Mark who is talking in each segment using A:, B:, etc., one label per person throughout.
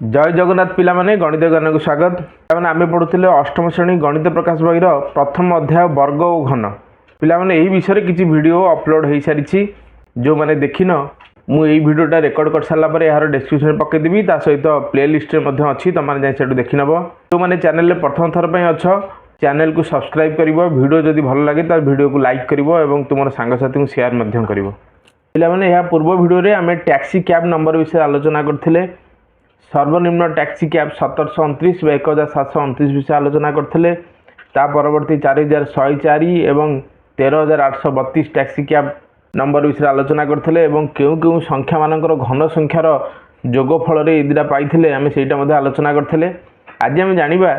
A: जय जगन्नाथ पिला माने गणित ज्ञान को स्वागत। पिला आम पढ़ुले अष्टम श्रेणी गणित प्रकाश बही प्रथम अध्याय वर्ग और घन। पिला माने यही विषय किसी वीडियो अपलोड हो सारी जो मैंने देखिन मुझे वीडियोटा रेकर्ड कर सारापर यार डिस्क्रिप्शन पकईदेवी ता सहित प्लेलिस्ट अच्छी तुम मैंने जाए देखी नब। जो मैंने चैनल प्रथम थर पर अच्छ चैनल को सब्सक्राइब कर वीडियो जदि भल लगे तो वीडियो को लाइक कर तुम सांगसाथी को शेयर कर। पिला माने यह पूर्व वीडियो आम टैक्सी कैब नंबर विषय आलोचना करते। सर्वनिम्न टैक्सी कैब 1729 व 1729 विषय आलोचना करते। परवर्ती 4104 एवं 13832 टैक्सी कैब नंबर विषय आलोचना करते। क्यों क्यों संख्या मानकर घन संख्यार जोगफल इदिटा पाई आम सेटा आलोचना करते। आज आम जाना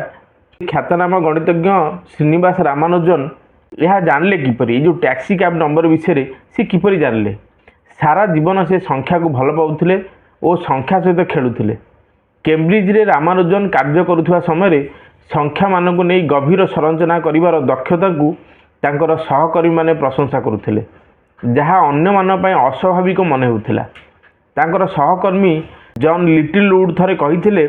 A: ख्यातनाम गणितज्ञ श्रीनिवास रामानुजन यह जानले किपर जो टैक्सी कैब नंबर विषय सी किपर जानले। सारा जीवन से संख्या को भल पाउथिले और संख्या सहित खेलुथिले। केम्ब्रिज रे रामानुजन कार्य करुवा समय संख्या मानक नहीं गभीर संरचना करिवार दक्षता को तांकर सहकर्मी माने प्रशंसा करुथिले, जहाँ अन्य मान पय अस्वाभाविक मन होउथिला। तांकर सहकर्मी जॉन लिटिलवुड थरे कहिथिले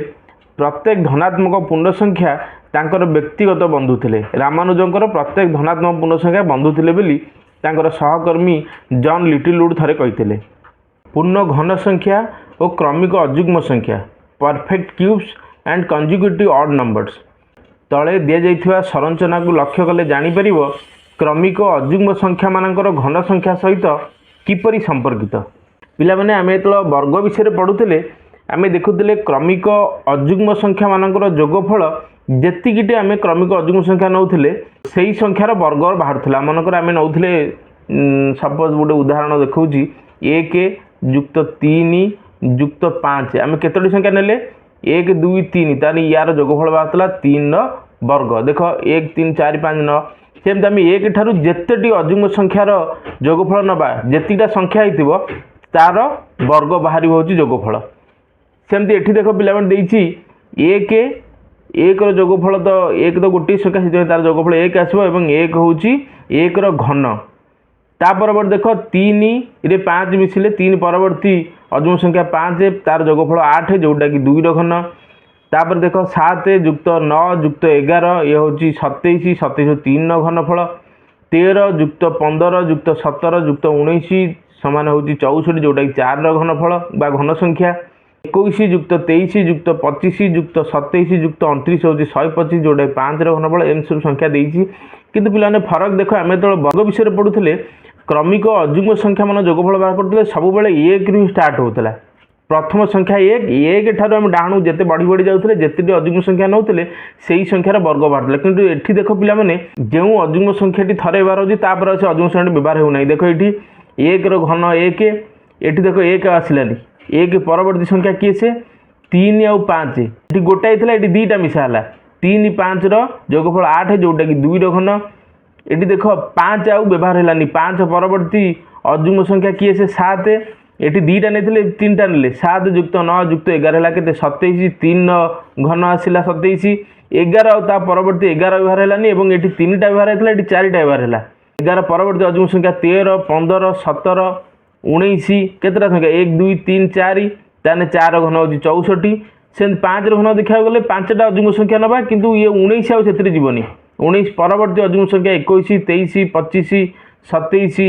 A: प्रत्येक धनात्मक पूर्ण संख्या तांकर व्यक्तिगत बंधु थिले। रामानुजंकर प्रत्येक धनात्मक पूर्ण संख्या बंधु थिले बोली तांकर सहकर्मी जॉन लिटिलवुड थरे कहिथिले। पूर्ण घन संख्या और क्रमिक अयुग्म संख्या perfect cubes and conjugative odd numbers तले दि जाइथिबा संरचना को लक्ष्य कले जानीपर क्रमिक अयुग्म संख्या मानकर घन संख्या सहित किपरि संपर्कित। पिला माने आम जो वर्ग विषय पढ़ुले आम देखुले क्रमिक अयुग्म संख्या मानकर जोगफल जेतिकिटे आम क्रमिक अयुग्म संख्या नौले से संख्यार वर्ग बाहर मनकर आम नौले। सपोज गोटे उदाहरण देखा 1 युक्त 3 युक्त 5 आम केतोटी संख्या नेले 1 2 3 तानी यार जोगफल बाहर 3 वर्ग। देख 1 3 4 5 9 सेमती आम 1 ठारू जेतेटी अयुग्म संख्यार जोगफल नबा जेतिटा संख्या होइतिबो तार वर्ग बाहर होची जोगफल। सेमती एठी देख पिला मन देइची 1 रो जोगफल तो 1 तो गोटे संख्या से तार जोगफल 1 आसबो एवं 1 होची 1 रो घन। ता परवर्ती देख 3 रे 5 मिसिले 3 परवर्ती अयुग्म संख्या 5 तार जोगफल 8 जोटा कि 2 रो घन। तापर देख 7 युक्त 9 युक्त 11 ये हूँ 27 27 3 घनफल। 13 युक्त 15 युक्त 17 युक्त 19 समान हूँ 64 जोटा कि 4 घनफल बा घन संख्या। 21 युक्त 23 युक्त 25 युक्त 27 युक्त 29 हूँ 125 जोटा कि 5 घनफल। एम सब संख्या देती किंतु पिलाने फरक देख आम जो वर्ग विषय पढ़ुले क्रमिक अयुग्म संख्या मान जोगफल बाहर करते सब 1 रु स्टार्ट होता। प्रथम संख्या 1 ठार आम डाणु जिते बढ़ी बढ़ी जाते जिते अयुग्म संख्या नौले से ही संख्यार वर्ग बाहर किंतु एठी देख पिला माने जो अयुग्म संख्याटी थरे व्यवहार होती से अयुग्म संख्या व्यवहार होना। देख ये 1 रो घन 1 एठी देख 1 आसलानी 1 परवर्ती संख्या किए से 3 आउ 5 ये गोटाए था ये 2टा मिसाला 3 5 जोगफल 8 जोटा कि 2 रो घन। ये देख 5 आउ व्यवहार है 5 परवर्ती अयुग्म संख्या किए से 7 ये 2टा नहीं 3टा ने 7 युक्त 9 युक्त 11 के 27 3 घन आसला 27 11 आ परवर्ती 11 व्यवहार है और ये 3टा व्यवहार होता है 4टा व्यवहार है 11 परवर्ती अयुग्म संख्या 13 15 17 19 केतटा संख्या 1 2 3 4 ताने 4 घन हूँ 64 से 5 घन देखा गले 5टा अयुग्म संख्या नवा किंतु ये 19 आउ से जीवनी 19 परवर्ती अयुग्म संख्या 21 23 25 27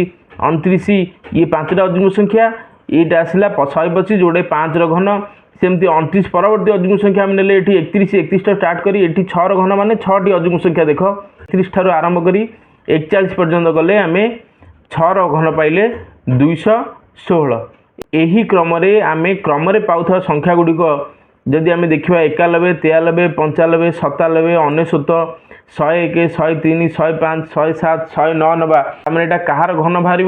A: 29 ये 5टा अयुग्म संख्या ये आसला 125 जोड़े 5 घन। सेमती 29 परवर्ती अयुग्म संख्या आम ने 31 31 स्टार्ट करी 6 घन मान 6टी अयुग्म संख्या देख 31 ठार आरंभ करी 41 पर्यंत गले आम 6 घन पाइले 216। यही क्रम आम क्रम पाउथा संख्या गुड़िक जदि आम देखा 91 93 95 97 99 101 103 105 107 109 नवा आम यहाँ कहार घन बाहर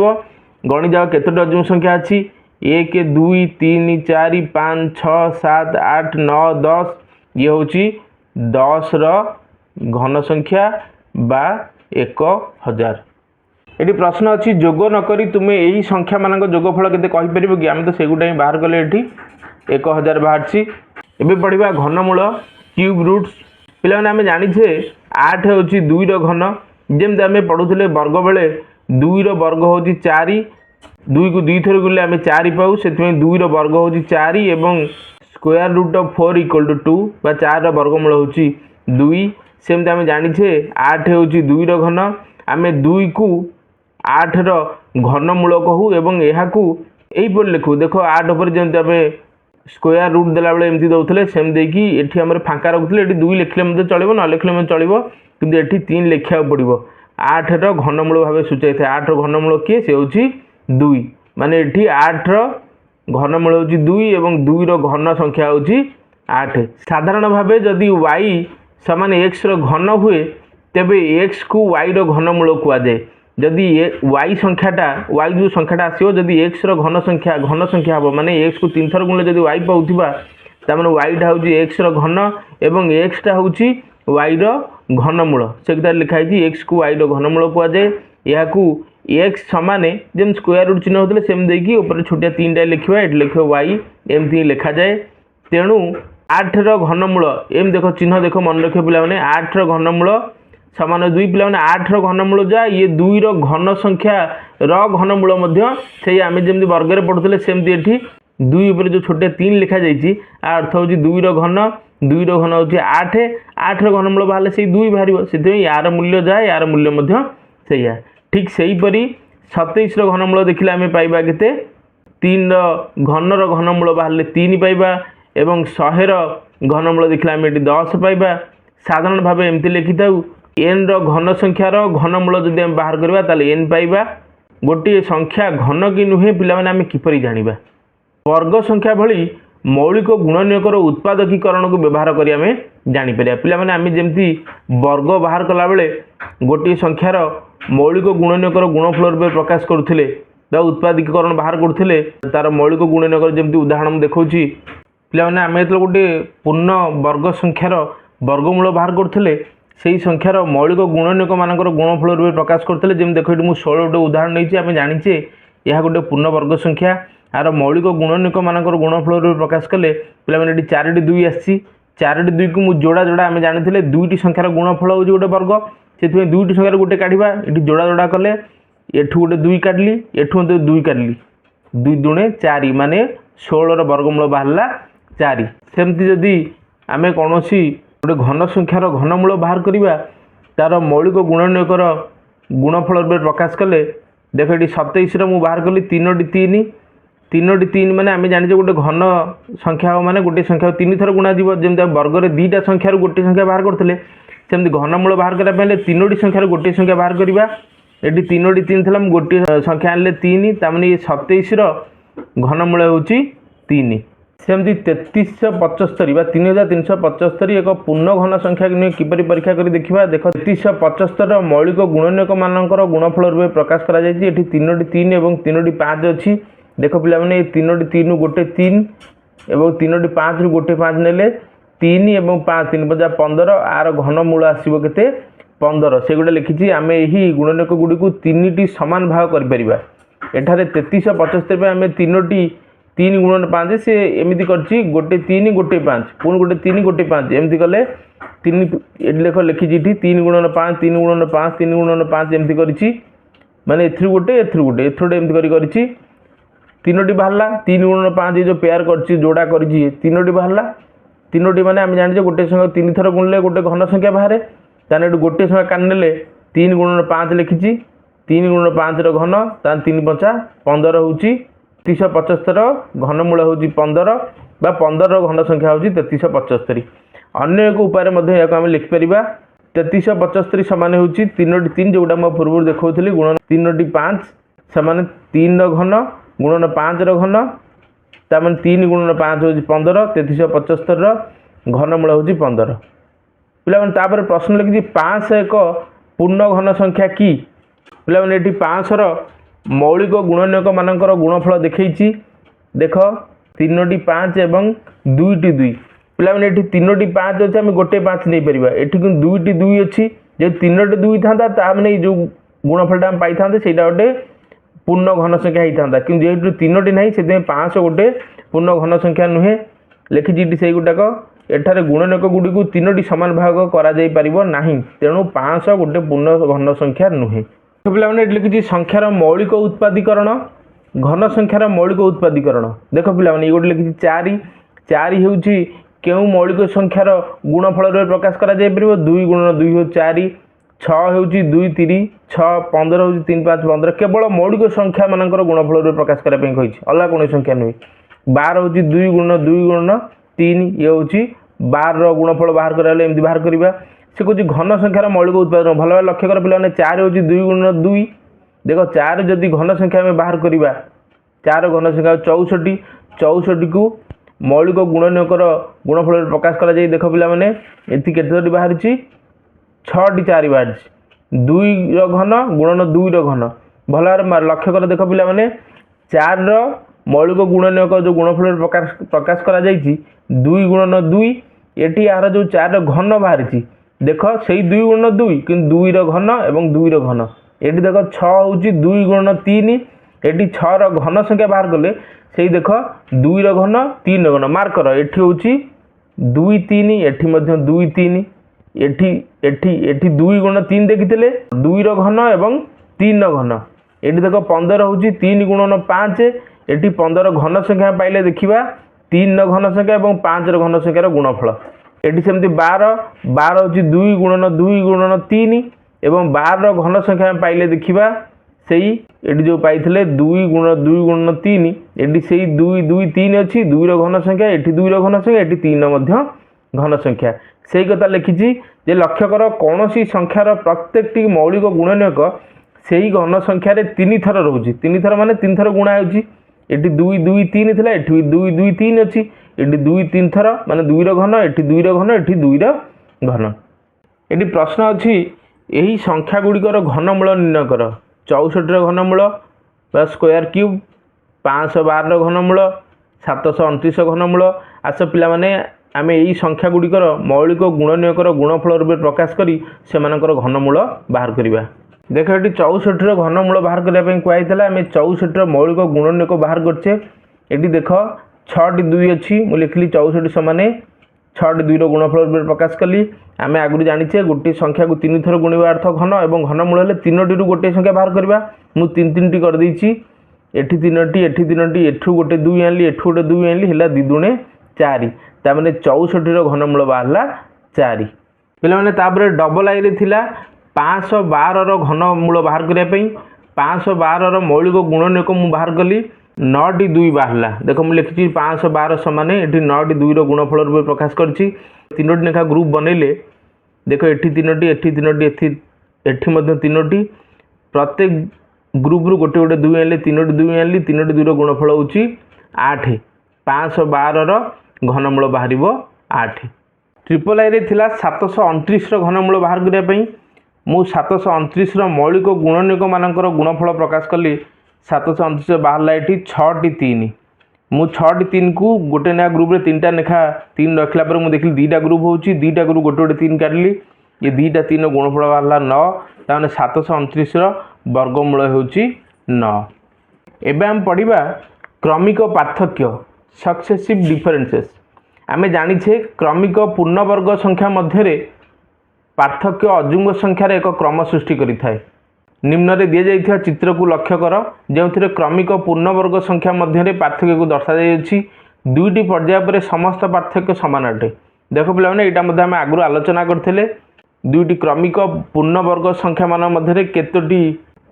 A: गणी जाओ केतोटी अयुग्म संख्या अच्छी 1 2 3 4 5 6 7 8 9 10 ये हूँ 10 घन संख्या बा 1000। ये प्रश्न अच्छी जोग नक तुम्हें यही संख्या मान जोगफल के कि आम तो से गुटा बाहर कले ये 1000 बाहर। एवं पढ़ा घनमूल क्यूब रूट्स पिला आम जाचे 8 हूँ 2 रो घन जमी आम पढ़ुले वर्ग बेले 2 रो वर्ग हूँ 4 2 को 2 थर गुले आम 4 पाऊ से 2 रो वर्ग हूँ 4 एवं square root of 4 equal to 2 बा 4 वर्गमूल होची 2 सेमती आम जानिछे 8 होची 2 रो घन आम 2 को 8 रो घनमूल कहू एवं यहाकू यहीपर लिखू देख 8 उपर जमी आम स्क्वायर रूट देला बेले एमती दौले सेम देकी एठी हमर फांका रखुले एठी 2 लिखले मते चलिबो न लिखले मते चलिबो किंतु एठी 3 लिखिया पड़िबो 8 रो घनमूल भाबे सूचाई थाए 8 रो घनमूल किए से होची 2 माने एठी 8 रो घनमूल होची 2 एवं 2 रो घन संख्या होची 8 साधारण भाबे जदि y समान x रो घन हुए तेबे x को y रो घनमूल कुआ जाए जदि y संख्याटा y जो संख्याटा आसीबो जदि x रो घन संख्या हबो माने x को 3 थर गुणले जदि y पाउथिबा त माने y टा होची x रो घन एवं x टा होची y रो घनमूल सेकदार लिखा है x को y रो घनमूल कुआ जाए याकू x समान जेम स्क्वायर रूट चिन्ह होतले सेम देकी ऊपर छोटिया 3 टा लिखिबा एट लिखो y एमती लिखा जाए तेणु 8 रो घनमूल एम देखो चिन्ह देखो मन रखियो पिला माने 8 रो घनमूल समान 2 पिला माने 8 रो घनमूल जा ये 2 रो घन संख्या रो घनमूल मध्य से आमे जेमति वर्ग रे पढुतले सेमति एठी 2 ऊपर जो छोटे 3 लिखा जाईची आ अर्थ होची 2 रो घन होची 8 रो घनमूल बाहले से 2 बाहरिबो सेते यार मूल्य जा यार मूल्य मध्य सेया ठीक सेही परी 27 रो घनमूल देखिले आमे पाइबा केते 3 रो घन रो घनमूल बाहले 3 पाइबा एवं 100 रो घनमूल देखिले आमे एठी 10 पाइबा साधारण भाबे एमति लिखिताउ n रो घन संख्यार घनमूल जदि हम बाहर करबा ताले n पाइबा गोटे संख्या घन कि नुहे पिला माने आमे किपरि जानिबा वर्ग संख्या भली मौलिक गुणनीयकर उत्पादकीकरण को व्यवहार करी आमे जानि परिया पिला माने आमे जेमति वर्ग बाहर कला बेले गोटे संख्यार मौलिक गुणनीयकर गुणफल रूपे प्रकाश करुथिले बा उत्पादकीकरण बाहर करुथिले तार मौलिक गुणनीयकर जेमति उदाहरण देखौची पिला माने आमे तो गोटे पूर्ण वर्ग संख्यार वर्गमूल बाहर करुथिले से संख्यार मौलिक गुणनीयक मानकर गुणफल रूपे प्रकाश करते जमी देख ये 16 गोटे उदाहरण नहीं आम जाचे यह गोटे पूर्ण वर्ग संख्या यार मौलिक गुणनीयक मानकर गुणफल रूपे प्रकाश कले पे 4 2 आसी 4 2 को मुझे जोड़ा जोड़ा आम जानी 2टी संख्यार गुणफल हो गोटे वर्ग से 2टी संख्यार गोटे काढ़ा ये जोड़ा जोड़ा कले एठू गोटे 2 काढ़ली एठू 2 काढ़ली 2 दुणे 4 माने 16 वर्गमूल बाहरला 4 सेमती जदि आम कौन गोटे घन संख्यार घनमूल बाहर करवा तार मौलिक गुणनीयकर गुणफल रूपे प्रकाश कले देख ये 27 रो बाहर कली 3 3 माने आम जाने गोटे घन संख्या हो माने गोटे संख्या 3 थर गुणा जीव जमी वर्ग में 2टा संख्यार गोटे संख्या बाहर करते सेमती घनमूल बाहर करने 3टी संख्यार गोटे संख्या बाहर करवा ये 3 3 गोटे संख्या आनले 3 ताने ये 27 रो घनमूल होची 3 सेमती 3375 बा 3375 एक पूर्ण घन संख्या किपरि परीक्षा करी देखिबा देख 3375 मौलिक गुणनीयक मानकर गुणफल रूपे प्रकाश करा जायछि एठी 3टी 3 एवं 3टी 5 अछि देख पिला माने 3टी 3 गोटे 3 एवं 3टी 5 रु गोटे 5 नेले 3 एवं 5 3 बजा 15 आर घनमूल आसीबो केते 15 से गोटे लिखिछि आमे एही गुणनीयक गुडी को 3टी समान भाग करि परिबा एठारे 3375 पे आमे 3टी 3 गुणन 5 से एमती करछि गोटे 3 गोटे 5 पुन गोटे 3 गोटे 5 एमती कले 3 लेख लिखि जिठी 3 गुणन 5 3 गुणन 5 3 गुणन 5 एमती करछि माने एथि गोटे एमती करि करछि 3टी बाहरला 3 गुणन 5 जो पेयर करछि जोड़ा करछि 3टी बाहरला 3टी माने हम जानि जे गोटे संख्या 3 थर गुणले गोटे घन संख्या बाहरे ताने गोटे संख्या कानले 3 गुणन 5 लिखिछि 3 गुणन 5 रो घन तान 3 5 15 होउछि 3375 घनमूल होची 15 बा 15 घन संख्या होची 3375 अन्य एक उपाय या लिखिपर 3375 सामान होची 3टी 3 जोटा मैं पूर्व देखा गुणन 3टी 5 सामान 3 घन गुणन 5 घन तार 3 गुणन 5 होची 15 3375 घनमूल होची 15 पे प्रश्न लिखी 5 एक पूर्ण घन संख्या कि पे 5 मौलिक गुणनीयक मानकर गुणफल देखी देख 3टी 5 एवं 2टी 2 पे 3टी 5 अच्छे आम गोटे 5 नहीं पार ये 2टी 2 अच्छी जो 3टी 2 था मैंने जो गुणफलटा आम पाई था गोटे पूर्ण घन संख्या होता कि जेहतु 3टी ना से 5 गोटे पूर्ण घन संख्या नुहे लिखी से गुटाक एठारे गुणनीयक गुड़ी को 3टी सामान भाग करा तेणु 5 गोटे पूर्ण घन संख्या नुहे पे लिखी संख्यार मौलिक उत्पादीकरण घन संख्यार मौलिक उत्पादीकरण देख पे गोटे लिखी 4 चारि ହେଉଛି କେଉଁ ମୌଳିକ ସଂଖ୍ୟାର ଗୁଣଫଳ ରୂପେ ପ୍ରକାଶ କରାଯାଇପାରିବ 2 ଗୁଣନ 2 ହେଉଛି 4 6 ହେଉଛି 2 3 6 15 ହେଉଛି 3 5 15 କେବଳ ମୌଳିକ ସଂଖ୍ୟା ମାନଙ୍କର ଗୁଣଫଳ ରୂପେ ପ୍ରକାଶ କରିବା ପାଇଁ କହିଛି ଅଲଗା କୌଣସି ସଂଖ୍ୟା ନୁହେଁ 12 ହେଉଛି 2 ଗୁଣନ 2 ଗୁଣନ 3 ଇଏ ହେଉଛି 12 ର ଗୁଣଫଳ ବାହାର କରିବା ହେଲେ ଏମିତି ବାହାର କରିବା ସେ କହୁଛି ଘନ ସଂଖ୍ୟାର ମୌଳିକ ଉତ୍ପାଦନ ଭଲ ଭାବେ ଲକ୍ଷ୍ୟ କର ପିଲାମାନେ 4 ହେଉଛି 2 ଗୁଣନ 2 ଦେଖ 4 ଯଦି ଘନ ସଂଖ୍ୟା ଆମେ ବାହାର କରିବା 4 ଘନ ସଂଖ୍ୟା 64 64 କୁ मौलिक गुणनकर गुणफल प्रकाश कर देख पे ये केतोटी बाहरी 6टी 4 बाहरी 2 घन गुणन 2 घन भल भाव लक्ष्य कर देख पे 4 मौलिक गुणनक जो गुणफल प्रकाश कर 2 गुणन 2 ये यार जो 4 घन बाहरी देख से 2 गुणन 2 कि 2 घन और 2 घन ये देख 6 हूँ 2 गुणन 3 ये 6 घन संख्या बाहर कले से देख 2 घन 3 घन मार्क कर एठी होची 2 3 एठी मध्य 2 3 एठी एठी एठी 2 गुण 3 देखिथिले 2 घन एवं 3 घन एठी देख 15 होची 3 गुणन 5 एठी 15 घन संख्या पाइले देखिबा 3 घन संख्या एवं 5 घन संख्यार गुणफल एठी सेमति 12 12 होची 2 गुणन 3 एवं 12 घन संख्या पाइले देखिबा सेई एटी जो पाइथिले 2 गुणन 3 एटी सेई 2 2 3 अछि 2 रो घन संख्या एटी 2 रो घन संख्या एटी 3 मध्य घन संख्या सेई कथा लिखिछि जे लक्ष्य कर कोनोसी संख्यार प्रत्येकटी मौलिक गुणनक सेई घन संख्या रे 3 थर रहउछि 3 थर माने 3 थर गुणा होउछि एटी 2 2 3 थिला एटी 2 2 3 अछि एटी 2 3 थर माने 2 रो घन एटी 2 रो घन एटी 2 रो घन एटी प्रश्न अछि एही संख्या गुडिकर घनमूल निर्णय कर 64 घनमूल बा स्क्वायर क्यूब 512 घनमूल 729 घनमूल आस पिला माने आमे एही संख्या गुडिकर मौलिक गुणनकर गुणफल रूपे प्रकाश करी सेमानकर घनमूल बाहर करिबा देख एटी 64 घनमूल बाहर करिया पई कुआइतला आमे 64 मौलिक गुणनक बाहर करछे एटी देख 6 टी 2 अछि मु लिखली 64 समान 6 टी 2 रो गुणफल रूपे प्रकाश कली आमे आगुरी जानिछे गोटे संख्या को 3 थर गुणिबा अर्थ घन एवं घनमूल हेले 3टी रु गोटे संख्या बाहर करबा मु 3 टी कर देइछि एठी 3टी एठी 3टी एठु गोटे 2 आनली एठु गोटे 2 आनली हेला 2 दुणे 4 ता माने 64 रो घनमूल बाहरला 4 पिला माने ताबरे डबल आई रे थिला 512 रो घनमूल बाहर करिया पई 512 रो मौलिक गुणनक मु बाहर कली 9टी 2 बाहरला देखो मु लिखिछि 512 समान एठी 9टी 2 रो गुणफल रूपे प्रकाश करछि 3टी लेखा ग्रुप बनैले देखो एठी 3टी एठी 3टी एठी मध्य 3टी प्रत्येक ग्रुप रु गोटे गोटे 2 आनले 3टी 2 आनली 3टी 2 रो गुणफल होउछि 8 512 रो घनमूल बाहरिबो 8 ट्रिपल आई रे थिला 729 रो घनमूल बाहर करिया पई मु 729 रो मौलिक गुणनक मानकर गुणफल प्रकाश कली 729 बाहरला एठी 6टी 3 मु 6टी 3 को गोटे नया ग्रुप रे 3टा लेखा 3 रखला पर मु देखली 2टा ग्रुप होउछि 2टा ग्रुप गोटे गोटे 3 काढली ये 2टा 3 गुणफल बाहरला 9 ताने 729 रो वर्गमूल होउछि 9 एबे हम पढिबा क्रमिक पार्थक्य सक्सेसिव डिफरेंसेस आमे जानि छे क्रमिक पूर्ण वर्ग संख्या मध्य रे पार्थक्य अजुंग संख्या रे एक क्रम सृष्टि करि थाए निम्न रे दिया जाइथिया चित्र को लक्ष्य कर जेउथिरे क्रमिक पूर्ण वर्ग संख्या मध्य रे पार्थक्य को दर्शा जायछि दुईटी पर्याय पर समस्त पार्थक्य समान अटे देखो पिला माने एटा मध्ये हम आगु आलोचना करथिले दुईटी क्रमिक पूर्ण वर्ग संख्या मान मध्य रे केतोटी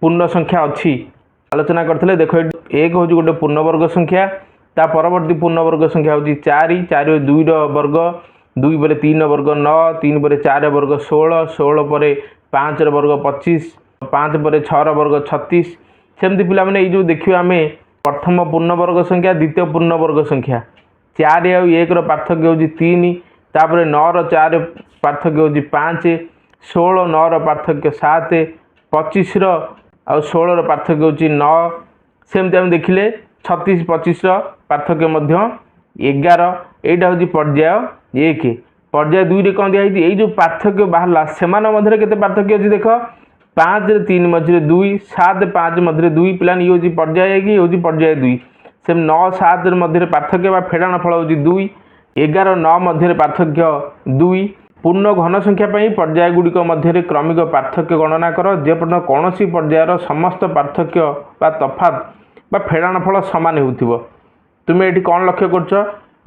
A: पूर्ण संख्या अछि आलोचना करथिले देखो एक होजि गोटे पूर्ण वर्ग संख्या ता परवर्ती पूर्ण वर्ग संख्या होजि 4 4 2 रो वर्ग 2 पर 3 वर्ग 9 3 पर 4 वर्ग 16 16 पर 5 रो वर्ग 25 5 पर 6 रो वर्ग 36 सेमति पिला माने ए जो देखियो आमे प्रथम पूर्ण वर्ग संख्या द्वितीय पूर्ण वर्ग संख्या 4 और 1 रो पार्थक्य होजि 3 तापर 9 रो 4 पार्थक्य होजि 5 16 9 रो पार्थक्य 7 25 रो और 16 रो पार्थक्य होजि 9 सेमति हम देखिले 36 25 रो पार्थक्य मध्य 11 एटा होजि पर्याय 1 पर्याय 2 रे कोन दिया ए जो पार्थक्य बाहरला सेमान मध्य केते पार्थक्य अछि देखो 5 रे 3 मध्य 2 7 5 मध्य 2 प्लान यो जी पर्याय की होजी पर्याय 2 सेम 9 7 रे मध्य पार्थक्य बा फेडाण फल होजी 2 11 9 मध्य पार्थक्य 2 पूर्ण घन संख्या पई पर्याय गुडी को मध्य क्रमिक पार्थक्य गणना कर जे पर्यंत कोनोसी पर्यायर समस्त पार्थक्य बा तफात बा फेडाण फल समान हेउथिबो तुमे एठी कोन लक्ष्य करछ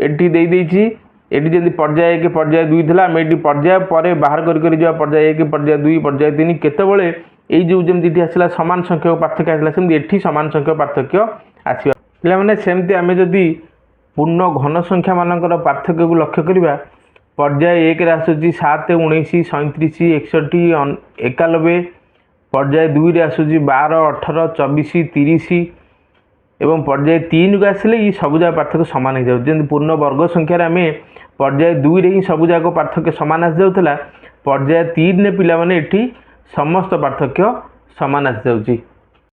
A: एटी दे देइछि एटी जदि पर्याय 1 पर्याय 2 थिला आम एटी पर्याय पर बाहर करी जा पर्याय 1 पर्याय 2 पर्याय 3 केतेबेले एई जो जेमति आसला समान संख्यक पार्थक्य आसला सेमति एठी समान संख्यक पार्थक्य आसीबा पिला माने सेमति आमे जदि पूर्ण घन संख्या मानकर पार्थक्य को लक्ष्य करिबा पर्याय 1 रे आसुची 7 19 37 61 91 पर्याय 2 रे आसुची 12 18 24 30 एवं पर्याय 3 को आसिले ये सबुजा पार्थक्य सामान हो जाउछ जेंति पूर्ण वर्ग संख्या रे आमे पर्याय 2 रे ही सबुजा को पार्थक्य सामान आस जाउतला पर्याय 3 ने पिला माने एठी समस्त पार्थक्य सामान आस जाउची